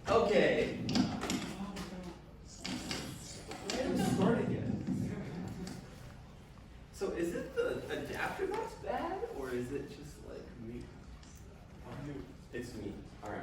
Okay. I haven't started yet. So is it the adapter that's bad, or is it just like me? It's me. All right.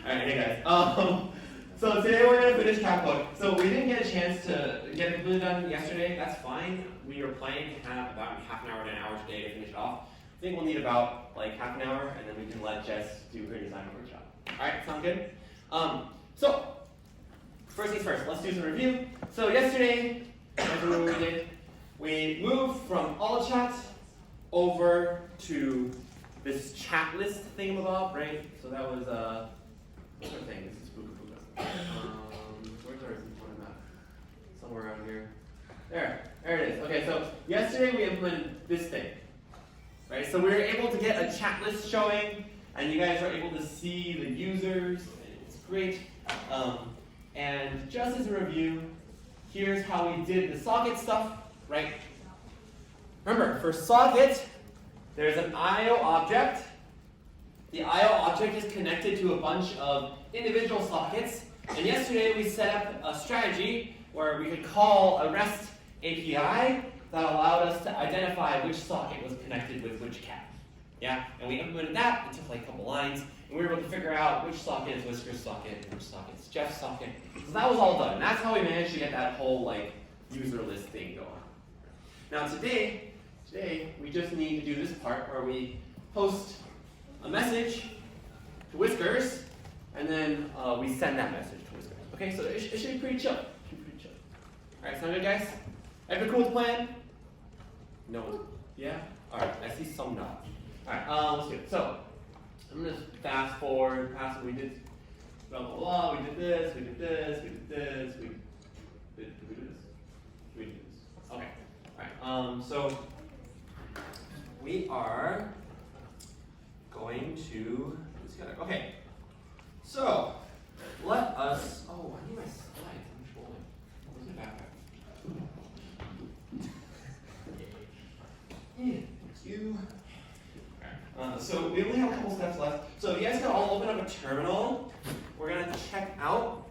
All right, hey guys. So today we're gonna finish Capbook. So we didn't get a chance to get it completely done yesterday. That's fine. We were planning to have about half an hour to an hour today to finish it off. I think we'll need about like half an hour, and then we can let Jess do her design workshop. All right, sound good? So first things first. Let's do some review. So yesterday, what we did, we moved from all chat over to this chat list thingamabob, right? So that was what's our thing? This is Buka Buka. Where's our map? Somewhere around here. There it is. Okay, so yesterday we implemented this thing, right? So we were able to get a chat list showing, and you guys are able to see the users. It's great. And just as a review, here's how we did the socket stuff, right? Remember, for socket, there's an I/O object. The I/O object is connected to a bunch of individual sockets. And yesterday we set up a strategy where we could call a REST API that allowed us to identify which socket was connected with which cat. Yeah, and we implemented that. It took like a couple lines, and we were able to figure out which socket is Whisker's socket and which socket is Jeff's socket. So that was all done. And that's how we managed to get that whole like user list thing going. Now today we just need to do this part where we post a message to Whiskers, and then we send that message to Whiskers. Okay, so it should be pretty chill. All right, sound good, guys? Everybody cool with the plan? No? Yeah? All right, I see some nods. All right, let's do it. So I'm gonna fast forward past what we did. Blah blah blah. We did this. We did this. We did this. We did this. We did this. Okay. All right. So we are going to. Okay. So let us. Oh, I need my slides. I'm trolling. Where's my backpack? Yeah. Thank you. So we only have a couple steps left. So if you guys can all open up a terminal, we're going to check out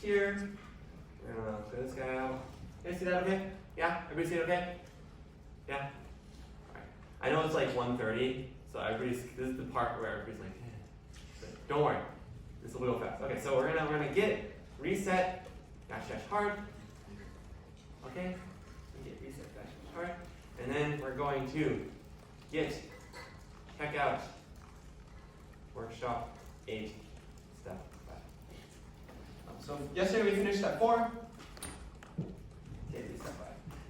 here. We're going to clear this guy out. You guys see that okay? Yeah? Everybody see it okay? Yeah? All right. I know it's like 1:30, so this is the part where everybody's like, eh. Don't worry. This will go fast. Okay, so we're gonna get reset -- hard. Okay? Get reset -- hard. And then we're going to get checkout workshop 8 step 5. So yesterday we finished step 4. Okay, step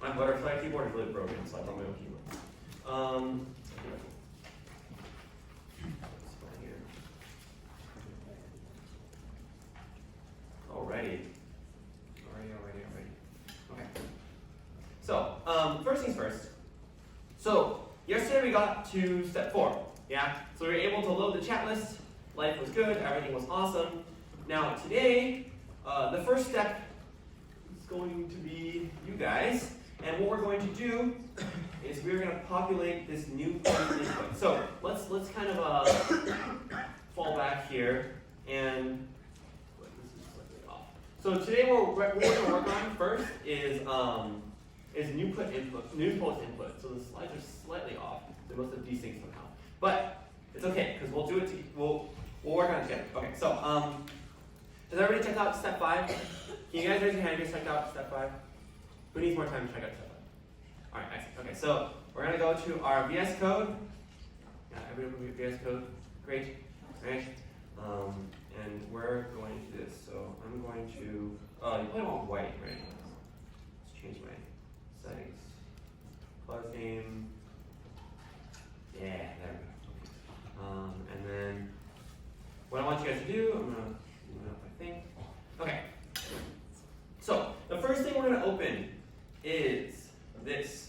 5. My butterfly keyboard is really broken, so I brought my own keyboard. Alrighty. Okay. So first things first. So yesterday we got to step 4, yeah? So we were able to load the chat list, life was good, everything was awesome. Now today, the first step is going to be you guys, and what we're going to do is we're going to populate this new input. So let's kind of fall back here, and this is slightly off. So today what we're going to work on first is new post input. So the slides are slightly off. They must have desynced somehow. But it's okay, because we'll do it. We'll work on it together. Okay. So has everybody checked out step 5? Can you guys raise your hand if you checked out step 5? Who needs more time to check out step 5? All right. Excellent. Okay. So we're gonna go to our VS Code. Yeah, everybody open VS Code. Great. Right. And we're going to do this. So I'm going to. You probably want white, right? Let's change my settings. Class name. Yeah, there we go. And then what I want you guys to do, I'm gonna move it up, I think. Okay. So the first thing we're gonna open is this.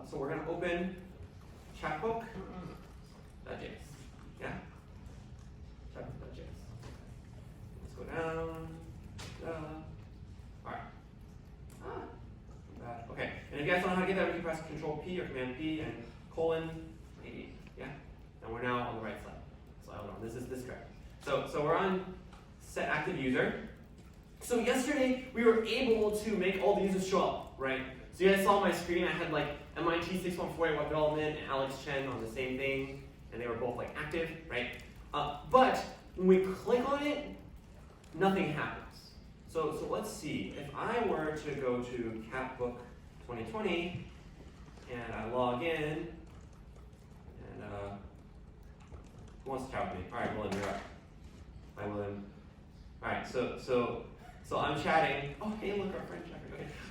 So we're gonna open Chatbook. Yeah? Chatbot.js. Let's go down. Alright. Okay, and if you guys don't know how to get that, we can press Control P or Command P and colon 88. Yeah? And we're now on the right side. So hold on, this is this track. So we're on set active user. So yesterday we were able to make all the users show up, right? So you guys saw on my screen I had like MIT 614 web development and Alex Chen on the same thing, and they were both like active, right? But when we click on it, nothing happens. So let's see. If I were to go to Capbook 2020 and I log in, and who wants to chat with me? All right, William, you're up. Hi, William. All right, so I'm chatting. Oh, hey, look, our friend chatting.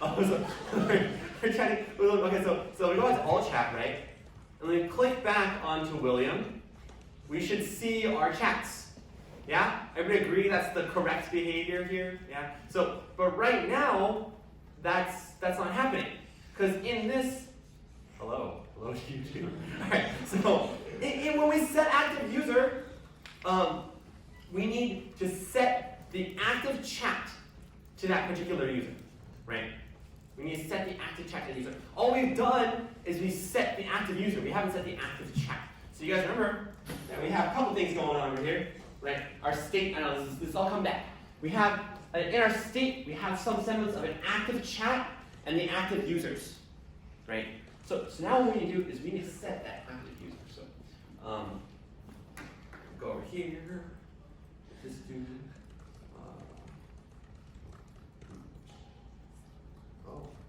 Okay. We're chatting. Okay, so we go into all chat, right? And we click back onto William. We should see our chats. Yeah? Everybody agree that's the correct behavior here? Yeah? So, but right now, that's not happening. Because in this, hello YouTube. Alright, so when we set active user, we need to set the active chat to that particular user, right? We need to set the active chat to the user. All we've done is we set the active user. We haven't set the active chat. So you guys remember that we have a couple things going on over here, right? Our state, I know this all come back. We have, in our state, we have some semblance of an active chat and the active users, right? So now what we need to do is we need to set that active user. So go over here, this dude.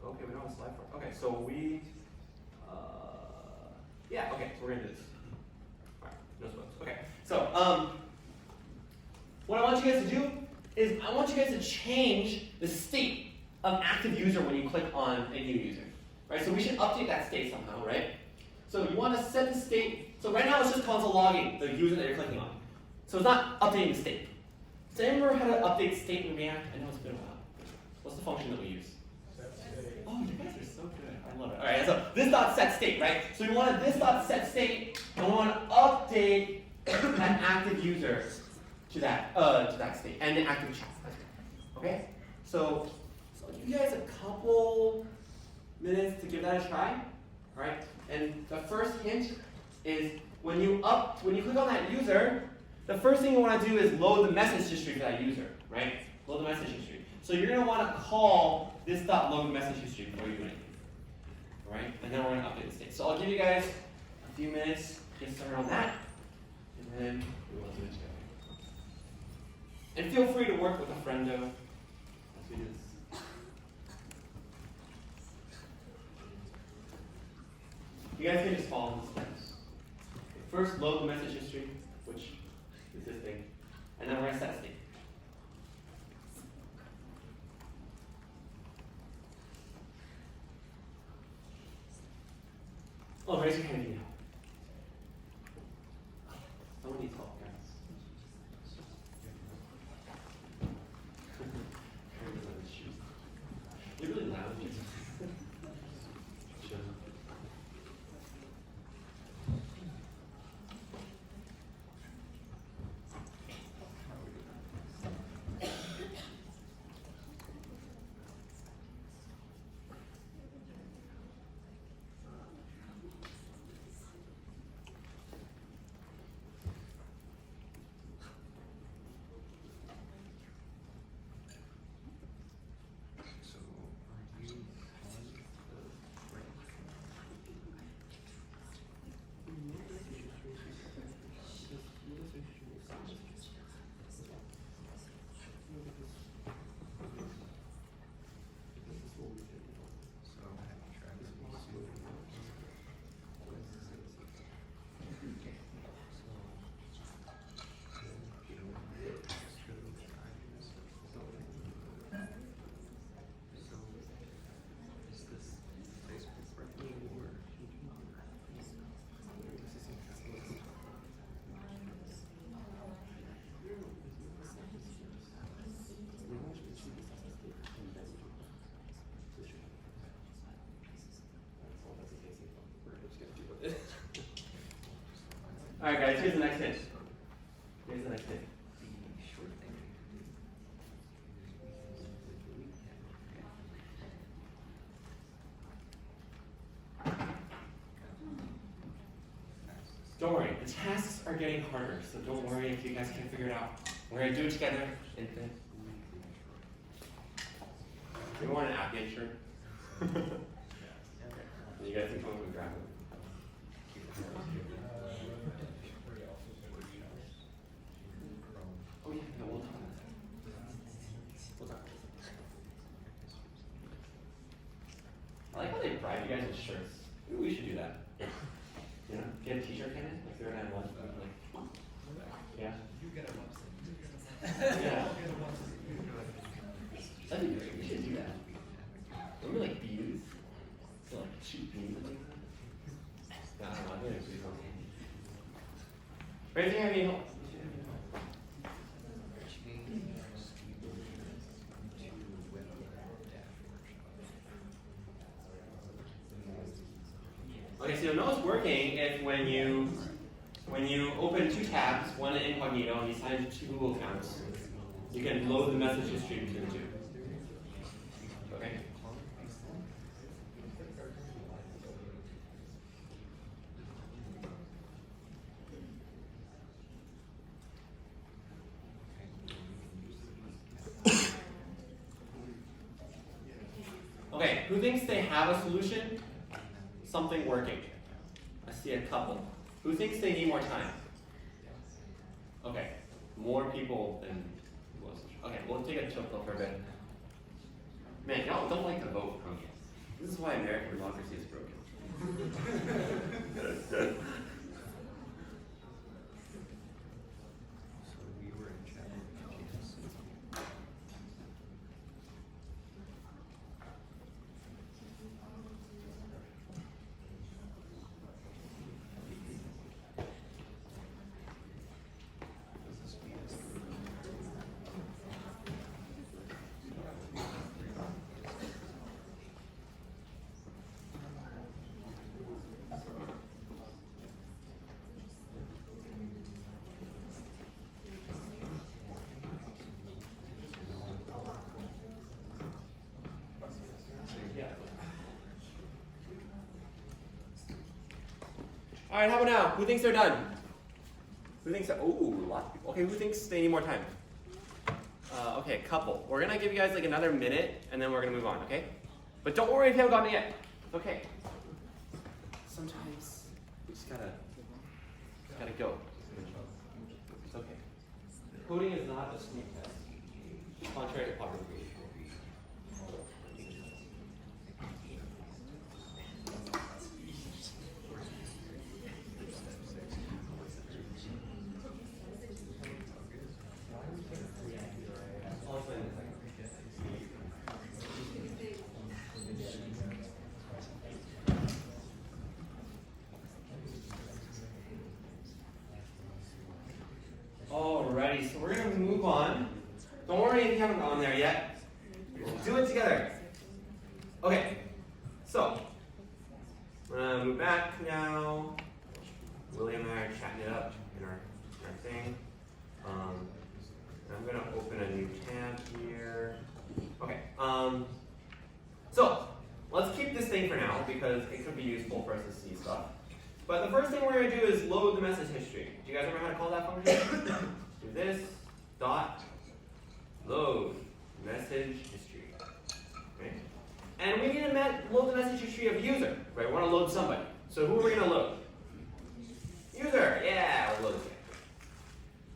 Okay, we don't have a slide for it. Okay, so we, yeah, okay, so we're gonna do this. All right, no spoilers. Okay, so what I want you guys to do is I want you guys to change the state of active user when you click on a new user, right? So we should update that state somehow, right? So you want to set the state. So right now it's just console logging the user that you're clicking on. So it's not updating the state. Does anyone remember how to update state in React? I know it's been a while. What's the function that we use? Oh, you guys are so good. I love it. All right, so this dot set state, right? So we want this dot set state, and we want to update that active user to that state and the active chat. Okay? So I'll give you guys a couple minutes to give that a try. All right? And the first hint is when you click on that user, the first thing you want to do is load the message history for that user, right? Load the message history. So you're going to want to call this dot load message history before you do anything. All right? And then we're going to update the state. So I'll give you guys a few minutes to get started on that, and then we will do it together. And feel free to work with a friendo as we do this. You guys can just follow the steps. First, load the message history, which is this thing, and then we're going to set a state. Oh, raise your hand if you know. Someone needs help, guys. You're really loud. All right, guys, here's the next hint. Here's the next hint. Don't worry, the tasks are getting harder, so don't worry if you guys can't figure it out. We're going to do it together. Infinite. Do you want an app picture? You guys can come up and grab it. Oh yeah, no, we'll talk about that. We'll talk. I like how they bribe you guys with shirts. Maybe we should do that. You know, get a t-shirt kind of, like 091. Yeah? You get a website. Yeah. That'd be great. We should do that. Remember like bees? So like shoot bees and things like that? I don't know. I think it's pretty fun. Raise your hand if you need help. Okay, so you'll know it's working if when you open two tabs, one in incognito, and you sign into two Google accounts, you can load the message history between the two. Okay? Okay, who thinks they have a solution? Something working. I see a couple. Who thinks they need more time? Okay, more people than most. Okay, we'll take a chill pill for a bit. Man, y'all don't like to vote, huh? This is why American democracy is broken. All right, how about now? Who thinks they're done? Who thinks that? Oh, lots of people. Okay, who thinks they need more time? Okay, a couple. We're gonna give you guys like another minute, and then we're gonna move on. Okay? But don't worry if you haven't gotten it yet. It's okay. Sometimes we just gotta go. It's okay. Coding is not a sneak test, contrary to popular belief. Alrighty, so we're going to move on. Don't worry if you haven't gone there yet. We'll do it together. Okay, so we're going to move back now. William and I are chatting it up in our thing. I'm going to open a new tab here. Okay, so let's keep this thing for now because it could be useful for us to see stuff. But the first thing we're going to do is load the message history. Do you guys remember how to call that function? Do this, dot, load, message history. Okay? And we need to load the message history of user. Right? We want to load somebody. So who are we going to load? User. Yeah, we'll load it.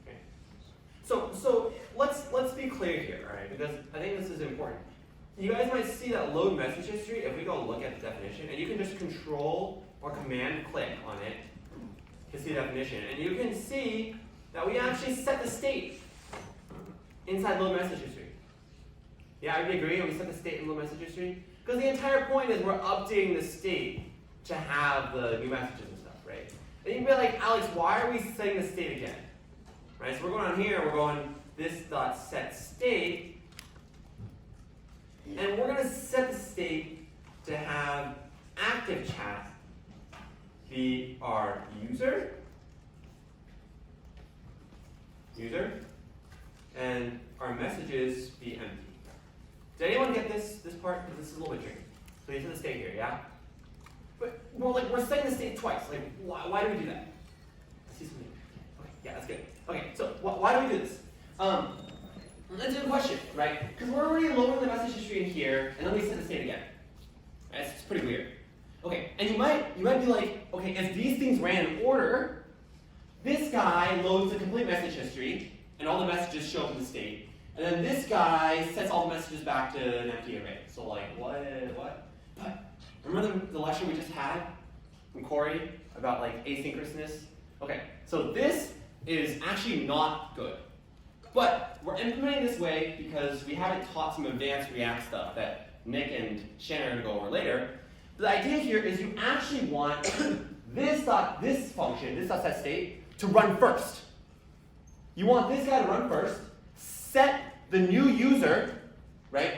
Okay. So let's be clear here, all right? Because I think this is important. You guys might see that load message history if we go look at the definition, and you can just control or command click on it to see the definition. And you can see that we actually set the state inside load message history. Yeah, everybody agree? We set the state in load message history? Because the entire point is we're updating the state to have the new messages and stuff, right? And you can be like, Alex, why are we setting the state again? Right? So we're going on here, we're going this dot set state, and we're going to set the state to have active chat be our user, user, and our messages be empty. Did anyone get this part? Because this is a little bit tricky. So you set the state here, yeah? But we're setting the state twice. Like, why do we do that? I see something. Okay, yeah, that's good. Okay, so why do we do this? Let's do the question, right? Because we're already loading the message history in here, and then we set the state again. Right? It's pretty weird. Okay, and you might be like, okay, if these things ran in order, this guy loads the complete message history, and all the messages show up in the state. And then this guy sets all the messages back to an empty array. So like, what? But remember the lecture we just had from Corey about like asynchronousness? Okay, so this is actually not good. But we're implementing this way because we haven't taught some advanced React stuff that Nick and Shannon are going to go over later. The idea here is you actually want this function, this set state, to run first. You want this guy to run first, set the new user, right?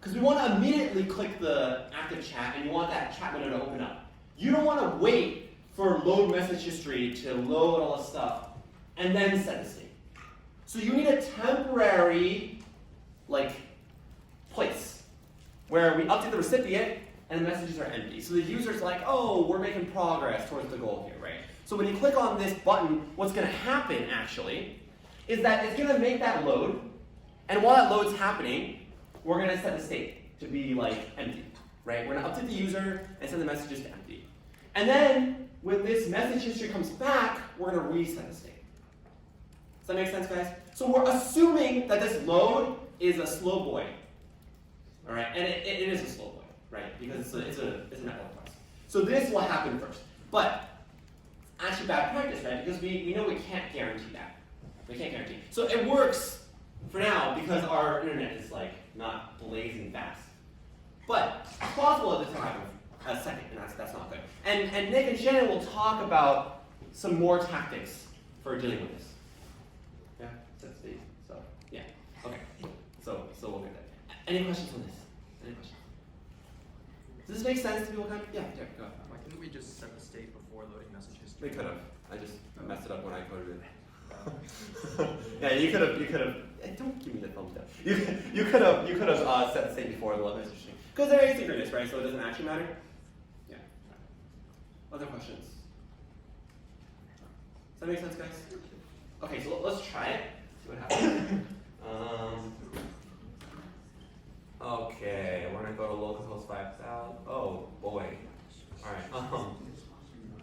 Because we want to immediately click the active chat, and you want that chat window to open up. You don't want to wait for load message history to load all this stuff, and then set the state. So you need a temporary, place where we update the recipient, and the messages are empty. So the user's like, oh, we're making progress towards the goal here, right? So when you click on this button, what's going to happen, actually, is that it's going to make that load, and while that load's happening, we're going to set the state to be, empty, right? We're going to update the user and set the messages to empty. And then, when this message history comes back, we're going to reset the state. Does that make sense, guys? So we're assuming that this load is a slow boy, all right? And it is a slow boy, right? Because it's a network request. So this will happen first. But it's actually bad practice, right? Because we know we can't guarantee that. We can't guarantee. So it works for now because our internet is not blazing fast. But it's possible that this will happen a second, and that's not good. And Nick and Shannon will talk about some more tactics for dealing with this. Yeah, that's the so yeah. Okay. So we'll get that. Any questions on this? Any questions? Does this make sense to people? Yeah, go ahead. Why couldn't we just set the state before loading message history? We could have. I just messed it up when I coded it. Yeah, you could have. Don't give me the thumbs down. You could have set the state before the load message history because they're asynchronous, right? So it doesn't actually matter. Yeah. Other questions? Does that make sense, guys? Okay, so let's try it. See what happens. Okay, we're gonna go to localhost 5000. Oh boy. All right.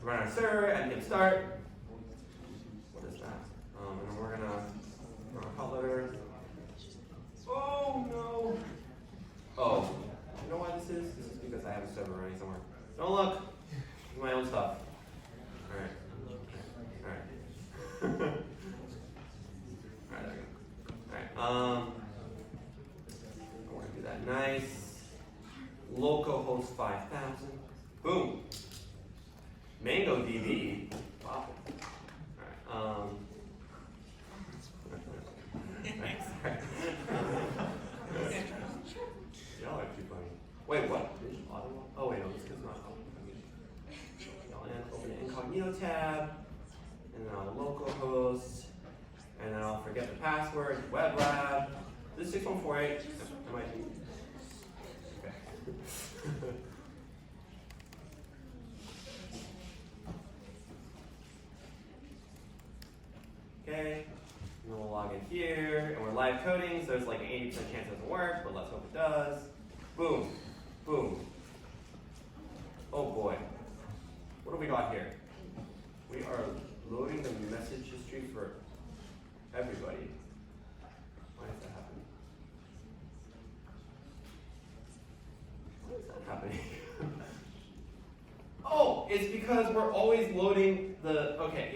Run our server and hit start. What is that? And then we're gonna run a publisher. Oh no. Oh, you know why this is? This is because I have a server running somewhere. Don't look. It's my own stuff. All right. All right. Alright, there we go. Alright, I want to do that nice. Localhost 5000. Boom. MongoDB. Wow. Alright, sorry. Y'all are too funny. Wait, what? Oh wait, no, this is not open the incognito tab. And then I'll localhost, and then I'll forget the password, web lab. This is 6148. Okay. Okay, and we'll log in here, and we're live coding, so there's like an 80% chance it doesn't work, but let's hope it does. Boom, boom. Oh boy, what do we got here? We are loading the message history for everybody. Why is that happening? Why is that happening? Oh, it's because we're always loading the, okay.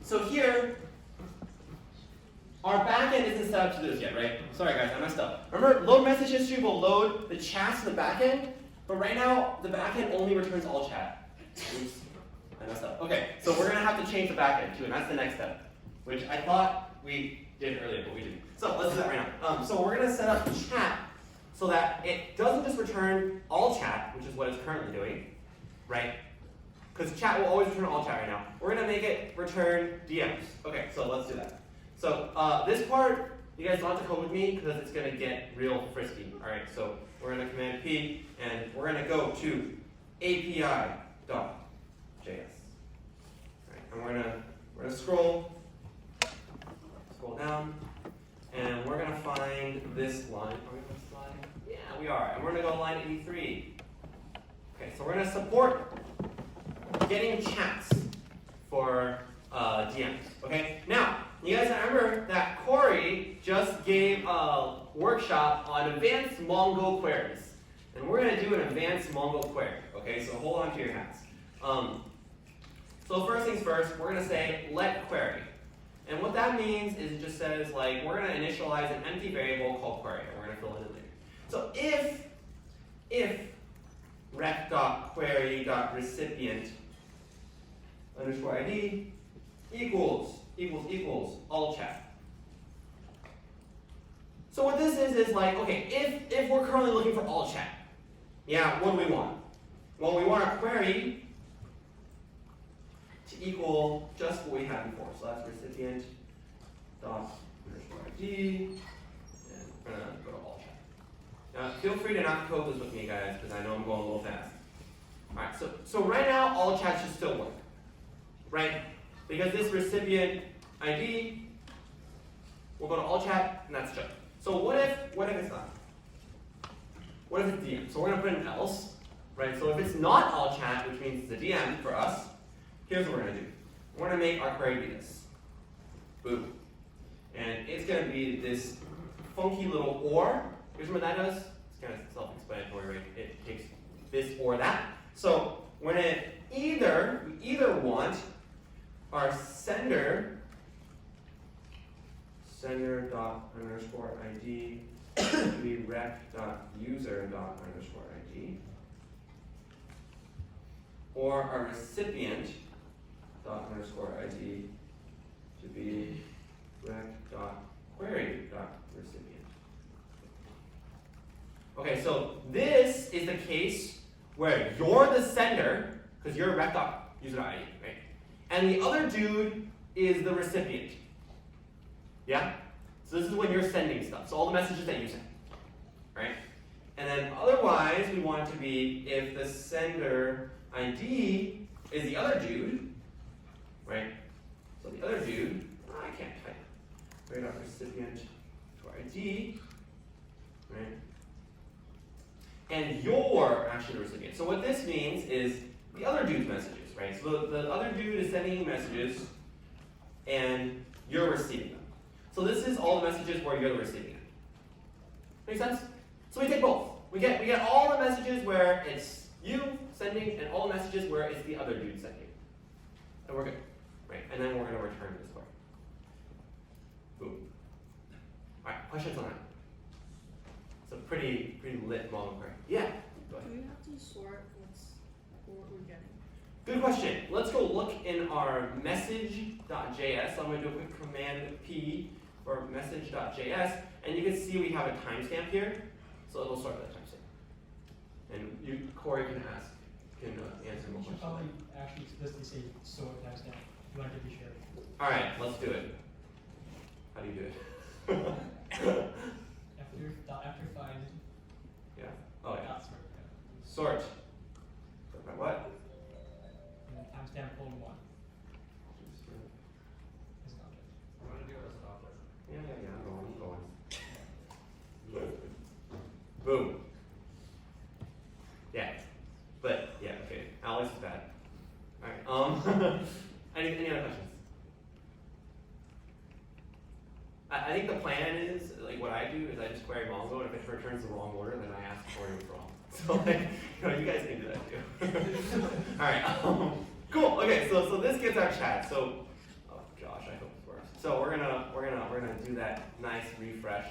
So here, our backend isn't set up to do this yet, right? Sorry guys, I messed up. Remember, load message history will load the chats to the backend, but right now, the backend only returns all chat. Oops. I messed up. Okay, so we're going to have to change the backend too, and that's the next step, which I thought we did earlier, but we didn't. So let's do that right now. So we're going to set up chat so that it doesn't just return all chat, which is what it's currently doing, right? because chat will always return all chat right now. We're gonna make it return DMs. Okay, so let's do that. So this part, you guys don't have to code with me because it's gonna get real frisky. All right, so we're gonna Command P and we're gonna go to API.js. Right, and we're gonna scroll down, and we're gonna find this line. Are we on this line? Yeah, we are. And we're gonna go to line 83. Okay, so we're gonna support getting chats for DMs. Okay, now you guys remember that Corey just gave a workshop on advanced Mongo queries, and we're gonna do an advanced Mongo query. Okay, so hold on to your hats. So first things first, we're gonna say let query. And what that means is it just says, like, we're going to initialize an empty variable called query, and we're going to fill it in later. So if rec.query.recipient underscore ID equals all chat. So what this is like, okay, if we're currently looking for all chat, yeah, what do we want? Well, we want our query to equal just what we had before. So that's recipient dot underscore ID, and we're gonna go to all chat. Now feel free to not code this with me, guys, because I know I'm going a little fast. All right, so right now all chat should still work, right? Because this recipient ID will go to all chat, and that's just. So what if it's not? What if it's DM? So we're gonna put an else, right? So if it's not all chat, which means it's a DM for us. Here's what we're going to do. We're going to make our query be this. Boom. And it's going to be this funky little or. Here's what that does. It's kind of self-explanatory, right? It takes this or that. So when we either want our sender dot underscore ID to be rec.user dot underscore ID, or our recipient dot underscore ID to be rec.query.recipient. Okay, so this is the case where you're the sender, because you're rec.user.id, right? And the other dude is the recipient. Yeah? So this is when you're sending stuff. So all the messages that you send. Right? And then otherwise we want it to be if the sender ID is the other dude, right? So the other dude, I can't type. Right off recipient to ID, right? And you're actually the recipient. So what this means is the other dude's messages, right? So the other dude is sending you messages, and you're receiving them. So this is all the messages where you're the recipient. Make sense? So we take both. We get all the messages where it's you sending, and all the messages where it's the other dude sending. And we're good. Right? And then we're going to return this query. Boom. Alright, questions on that? It's a pretty lit model query. Yeah? Go ahead. Do we have to sort what we're getting? Good question. Let's go look in our message.js. So I'm going to do a quick Command P for message.js, and you can see we have a timestamp here. So it'll sort that timestamp. And Corey can answer more You should questions. probably actually explicitly say sort timestamp. You want it to be shared. All right, let's do it. How do you do it? After find. Yeah. Oh yeah. Dot sort. Yeah. Sort. Sort by what? And then timestamp :1 is an object. I'm going to do it as an object. Yeah. I'm going. Boom. Yeah. But yeah. Okay. Alex is bad. All right. Any other questions? I think the plan is, like, what I do is I just query Mongo, and if it returns the wrong order, then I ask Corey what's wrong. So, like, you guys can do that too. All right. Cool. Okay. So this gets our chat. So, oh gosh, I hope this works. So we're gonna do that nice refresh.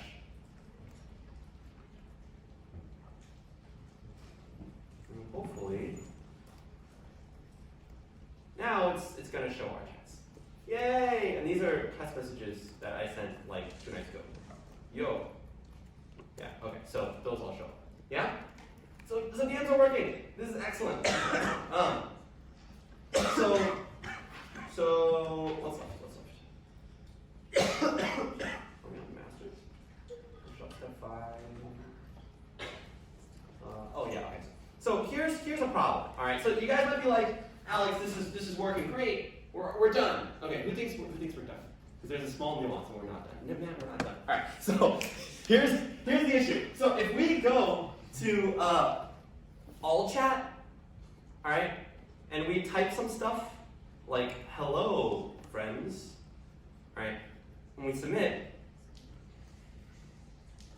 And hopefully, now it's gonna show our chats. Yay! And these are test messages that I sent like 2 nights ago. Yo. Yeah, okay, so those all show. Yeah? So DMs are working. This is excellent. So what's left? Are we on masters? Step 5. Oh yeah, okay. So here's a problem. All right. So you guys might be like, Alex, this is working great. We're done. Okay. Who thinks we're done? Because there's a small nuance and we're not done. No, man, we're not done. All right. So here's the issue. So if we go to all chat, all right, and we type some stuff like hello friends, all right, and we submit.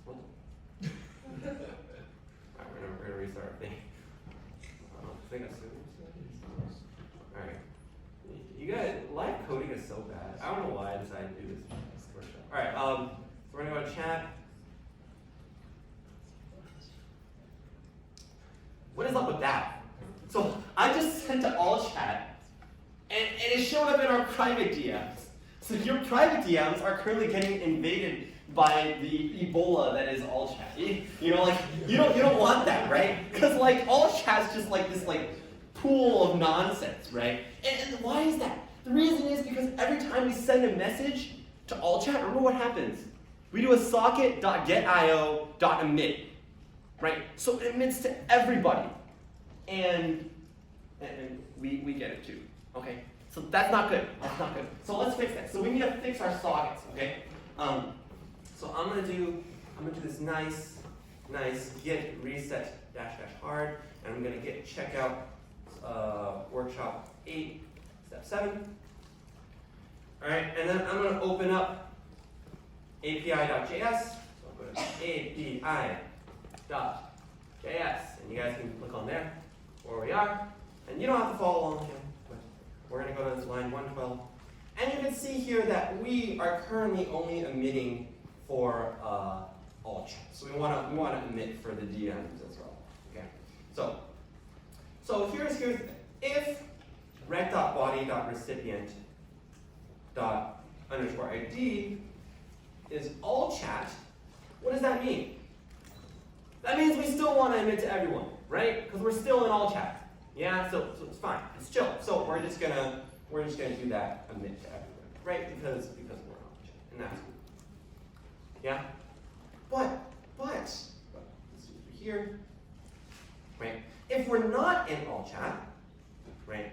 What? All right, we're gonna restart our thing. I think I submitted. All right. You guys, live coding is so bad. I don't know why I decided to do this workshop. All right. So we're gonna go to chat. What is up with that? So I just sent to all chat, and it showed up in our private DMs. So your private DMs are currently getting invaded by the Ebola that is all chat. You know, like you don't want that, right? Because like all chat's just like this like pool of nonsense, right? And why is that? The reason is because every time we send a message to all chat, remember what happens? We do a socket.getIO.emit, right? So it emits to everybody, and we get it too. Okay, so that's not good. That's not good. So let's fix that. So we need to fix our sockets. Okay. So I'm gonna do this nice git reset -- hard, and I'm gonna git checkout workshop 8 step 7. All right, and then I'm gonna open up API.js. So I'll go to API.js, and you guys can click on there where we are, and you don't have to follow along here. But we're gonna go to this line 112, and you can see here that we are currently only emitting for all chat. So we want to emit for the DMs as well. Okay. So here's the thing. If rec.body.recipient._id is all chat, what does that mean? That means we still want to emit to everyone, right? Because we're still in all chat. Yeah. So it's fine. It's chill. So we're just gonna do that emit to everyone, right? Because we're in all chat, and that's cool. Yeah? But, let's see over here, right? If we're not in all chat, right,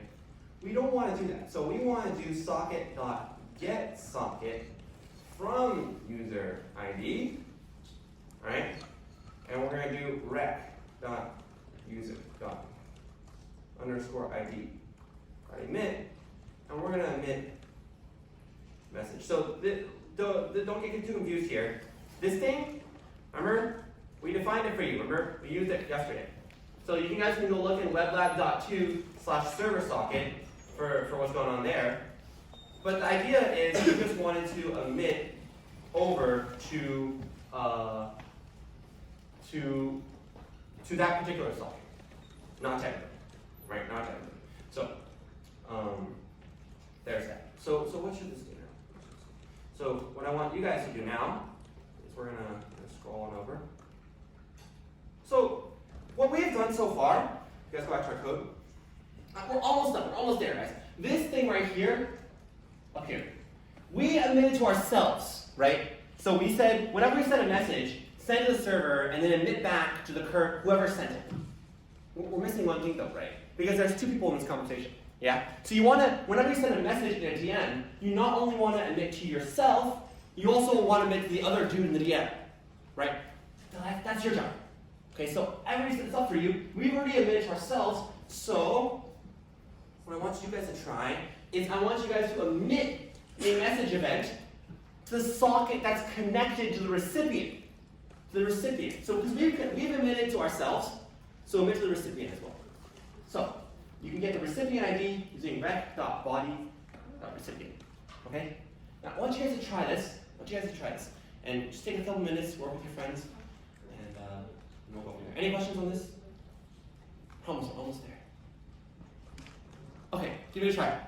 we don't want to do that. So we want to do socket.getSocket from user ID, right? And we're going to do rec.user._ID emit, and we're going to emit message. So don't get too confused here. This thing, remember, we defined it for you. Remember, we used it yesterday. So you guys can go look in weblab.2/server socket for what's going on there. But the idea is we just wanted to emit over to that particular socket, not to everybody, right? Not to everybody. So there's that. So what should this do now? So what I want you guys to do now is we're gonna scroll on over. So what we have done so far, you guys go back to our code. We're almost done. We're almost there, guys. This thing right here, up here, we emitted to ourselves, right? So we said whenever we send a message, send it to the server and then emit back to the current whoever sent it. We're missing one thing though, right? Because there's two people in this conversation. Yeah? So you want to, whenever you send a message in a DM, you not only want to emit to yourself, you also want to emit to the other dude in the DM. Right? That's your job. Okay, so it's up for you. We've already emitted to ourselves, so what I want you guys to try is I want you guys to emit a message event to the socket that's connected to the recipient. So because we've emitted to ourselves, so emit to the recipient as well. So you can get the recipient ID using rec.body.recipient. Okay? Now I want you guys to try this. And just take a couple minutes, work with your friends, and we'll go from there. Any questions on this? Almost there. Okay, give it a try.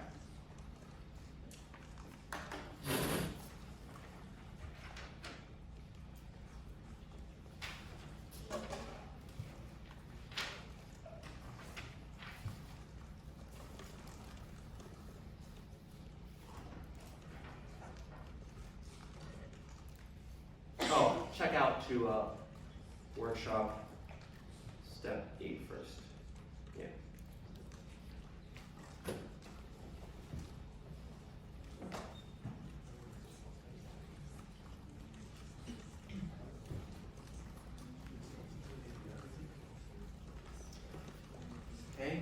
talk to workshop step 8 first. Yeah. Okay,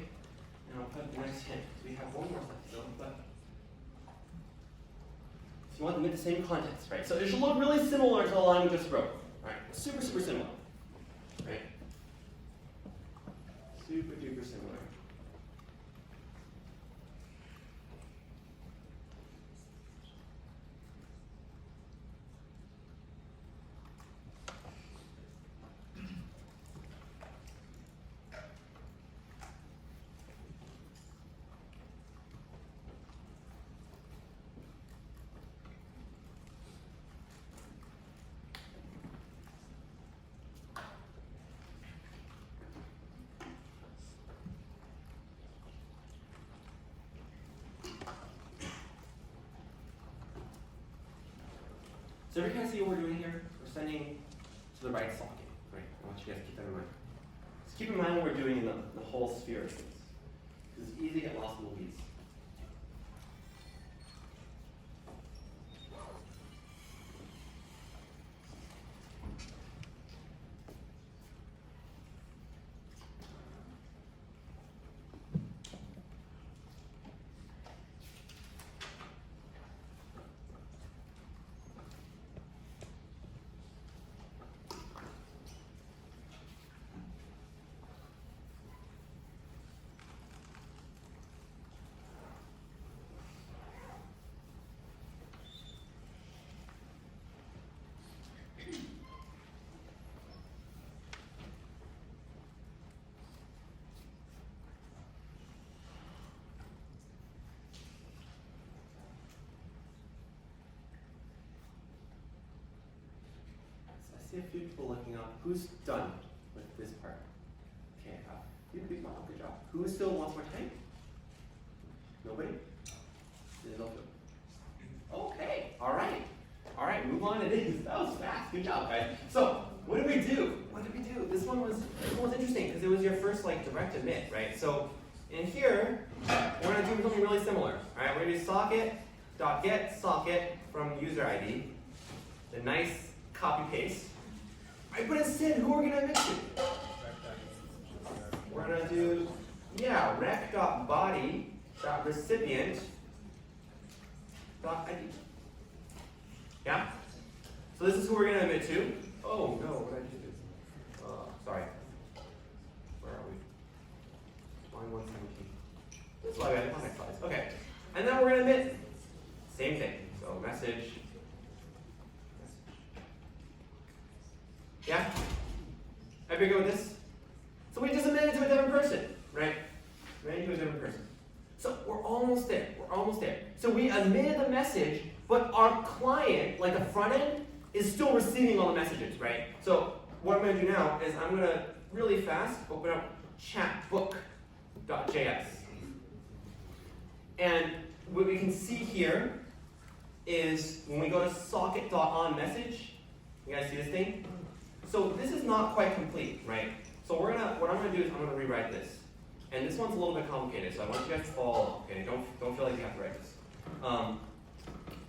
and I'll put the next hint. We have one more step still, but so you want them in the same context, right? So it should look really similar to the line we just wrote, right? Super, super similar, right? Super duper similar. So every kind of see what we're doing here? We're sending to the right socket, right? I want you guys to keep that in mind. Just keep in mind what we're doing in the whole sphere of things. Because it's easy to get lost in the weeds. I see a few people looking up. Who's done with this part? Okay, a few people. Good job. Who still wants more time? Nobody? Okay, all right. All right, move on it is. That was fast. Good job, guys. So, what did we do? What did we do? This one was interesting because it was your first like direct emit, right? So, in here, we're going to do something really similar. All right, we're going to do socket.get socket from user ID. The nice copy paste. Right, but instead, who are we going to emit to? We're going to do, rec.body.recipient.id. Yeah? So this is who we're going to emit to. Oh, no, what did I do? Sorry. Where are we? Line 117. That's why we have context slides. Okay. And then we're going to emit. Same thing. So message. Yeah? Everybody go with this? So we just emitted to a different person, right? Emitted to a different person. So we're almost there. We're almost there. So we emitted the message, but our client, like the front end, is still receiving all the messages, right? So what I'm going to do now is I'm going to really fast open up chatbook.js. And what we can see here is when we go to socket.onMessage, you guys see this thing? So this is not quite complete, right? So what I'm gonna do is I'm gonna rewrite this. And this one's a little bit complicated, so I want you guys to follow, okay? Don't feel like you have to write this.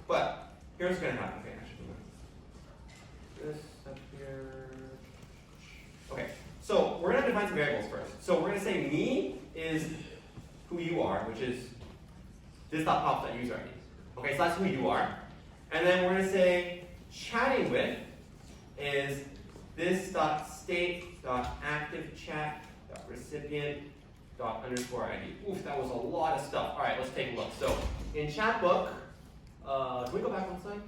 But here's what's gonna happen. Okay, actually, this up here. Okay, so we're gonna define some variables first. So we're gonna say me is who you are, which is this.pop.user ID. Okay, so that's who you are. And then we're gonna say chatting with is this.state.activeChat.recipient._ID. Oof, that was a lot of stuff. All right, let's take a look. So in chatbook, can we go back one slide?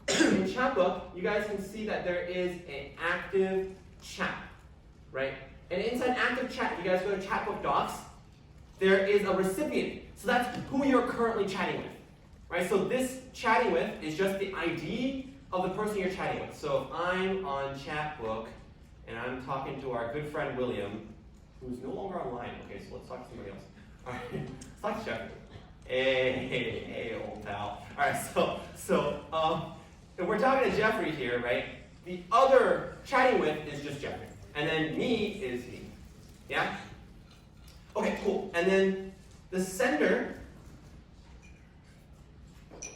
In chatbook, you guys can see that there is an active chat, right? And inside active chat, if you guys go to chatbook docs, there is a recipient. So that's who you're currently chatting with, right? So this chatting with is just the ID of the person you're chatting with. So if I'm on chatbook and I'm talking to our good friend William, who's no longer online. Okay, so let's talk to somebody else. All right, let's talk to Jeffrey. Hey, old pal. All right, so if we're talking to Jeffrey here, right? the other chatting with is just Jeffrey. And then me is me. Yeah? Okay, cool. And then the sender, I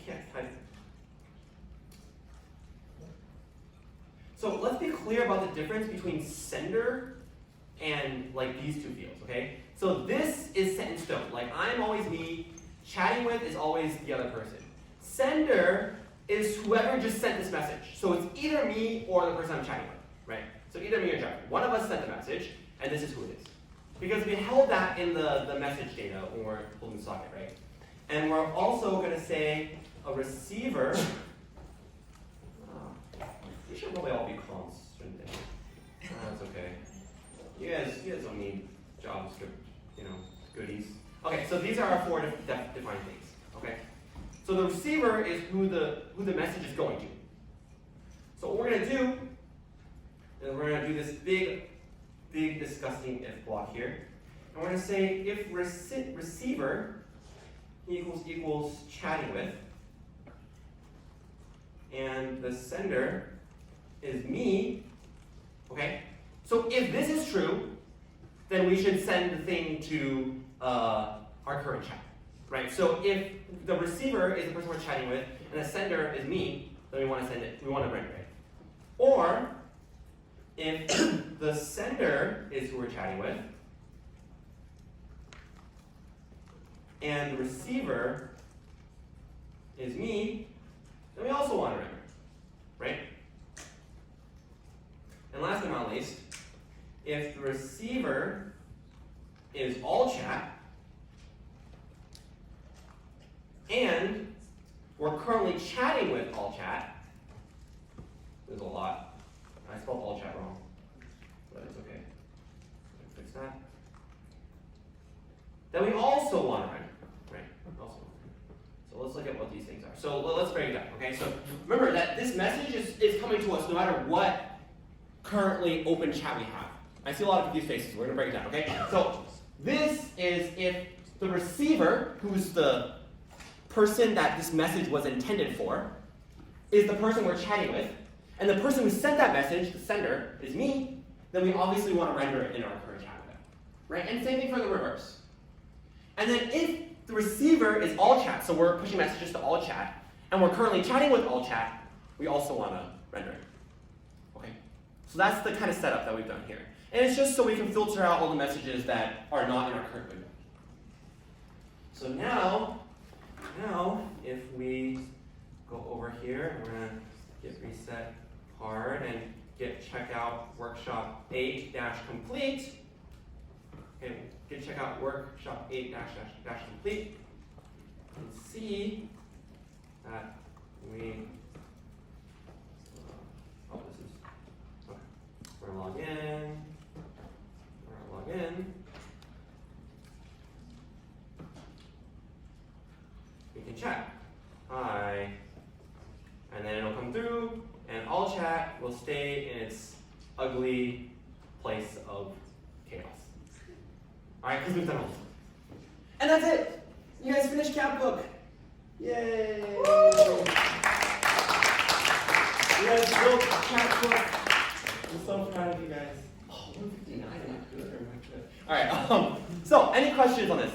can't type. So let's be clear about the difference between sender and like these two fields, okay? So this is set in stone. Like I'm always me, chatting with is always the other person. Sender is whoever just sent this message. So it's either me or the person I'm chatting with, right? So either me or Jeffrey. One of us sent the message, and this is who it is. Because we held that in the message data when we're holding the socket, right? And we're also going to say a receiver. You should probably all be clones, shouldn't they? That's okay. You guys don't need JavaScript, goodies. Okay, so these are our four defined things. Okay, so the receiver is who the message is going to. So what we're gonna do is we're gonna do this big disgusting if block here, and we're gonna say if receiver equals chatting with, and the sender is me. Okay, so if this is true, then we should send the thing to our current chat, right? So if the receiver is the person we're chatting with, and the sender is me, then we want to send it. We want to render it. Or if the sender is who we're chatting with, and the receiver is me, then we also want to render, right? And last but not least, if the receiver is all chat, and we're currently chatting with all chat, there's a lot. I spelled all chat wrong, but it's okay. Fix that. Then we also want to render, right? Also. So let's look at what these things are. So let's break it down, okay? So remember that this message is coming to us no matter what currently open chat we have. I see a lot of confused faces. We're going to break it down, okay? So this is if the receiver, who's the person that this message was intended for, is the person we're chatting with, and the person who sent that message, the sender, is me, then we obviously want to render it in our current chat with them, right? And same thing for the reverse. And then if the receiver is all chat, so we're pushing messages to all chat, and we're currently chatting with all chat, we also want to render it. Okay? So that's the kind of setup that we've done here. And it's just so we can filter out all the messages that are not in our current window. So now if we go over here, we're going to get reset hard and get checkout workshop 8-complete. Okay, get checkout workshop 8-complete and see that we, we're going to log in. We can chat. Hi. And then it'll come through, and all chat will stay in its ugly place of chaos. Alright, because we've done all this. And that's it! You guys finished Capbook! Yay! Woo! You guys built Capbook. I'm so proud of you guys. Oh, 159, am I good or am I good? Alright, so any questions on this?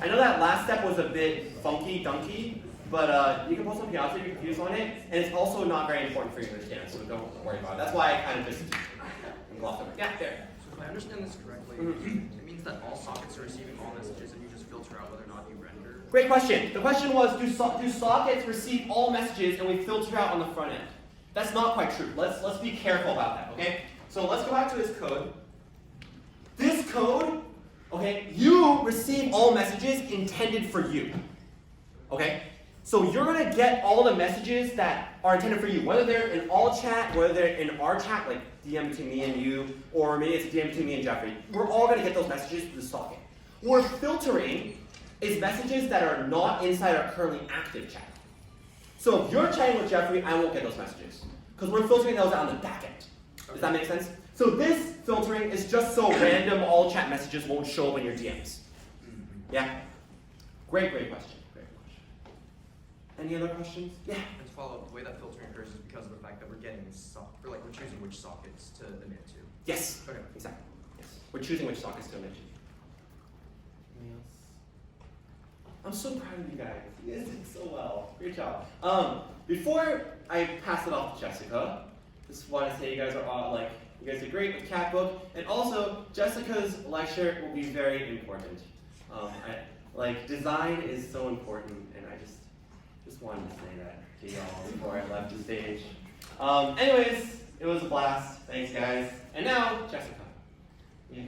I know that last step was a bit funky dunky, but you can post something else if you're confused on it, and it's also not very important for you to understand, so don't worry about it. That's why I kind of just glossed over it. Yeah, there. So if I understand this correctly, it means that all sockets are receiving all messages and you just filter out whether or not you render. Great question. The question was, do sockets receive all messages and we filter out on the front end? That's not quite true. Let's be careful about that, okay? So let's go back to this code. This code, okay, you receive all messages intended for you, okay? So you're going to get all the messages that are intended for you, whether they're in all chat, whether they're in our chat, like DM between me and you, or maybe it's DM between me and Jeffrey. We're all going to get those messages through the socket. What we're filtering is messages that are not inside our currently active chat. So if you're chatting with Jeffrey, I won't get those messages, because we're filtering those out on the back end. Does that make sense? So this filtering is just so random all chat messages won't show up in your DMs. Yeah? Great question. Great question. Any other questions? Yeah. And to follow up, the way that filtering occurs is because of the fact that we're getting we're choosing which sockets to emit to. Yes. Okay. Exactly. Yes. We're choosing which sockets to emit to. Anything else? I'm so proud of you guys. You guys did so well. Great job. Before I pass it off to Jessica, just want to say you guys are all you guys did great with Cat Book, and also Jessica's lecture will be very important. Design is so important, and I just wanted to say that to y'all before I left the stage. Anyways, it was a blast. Thanks, guys. And now, Jessica. Yeah.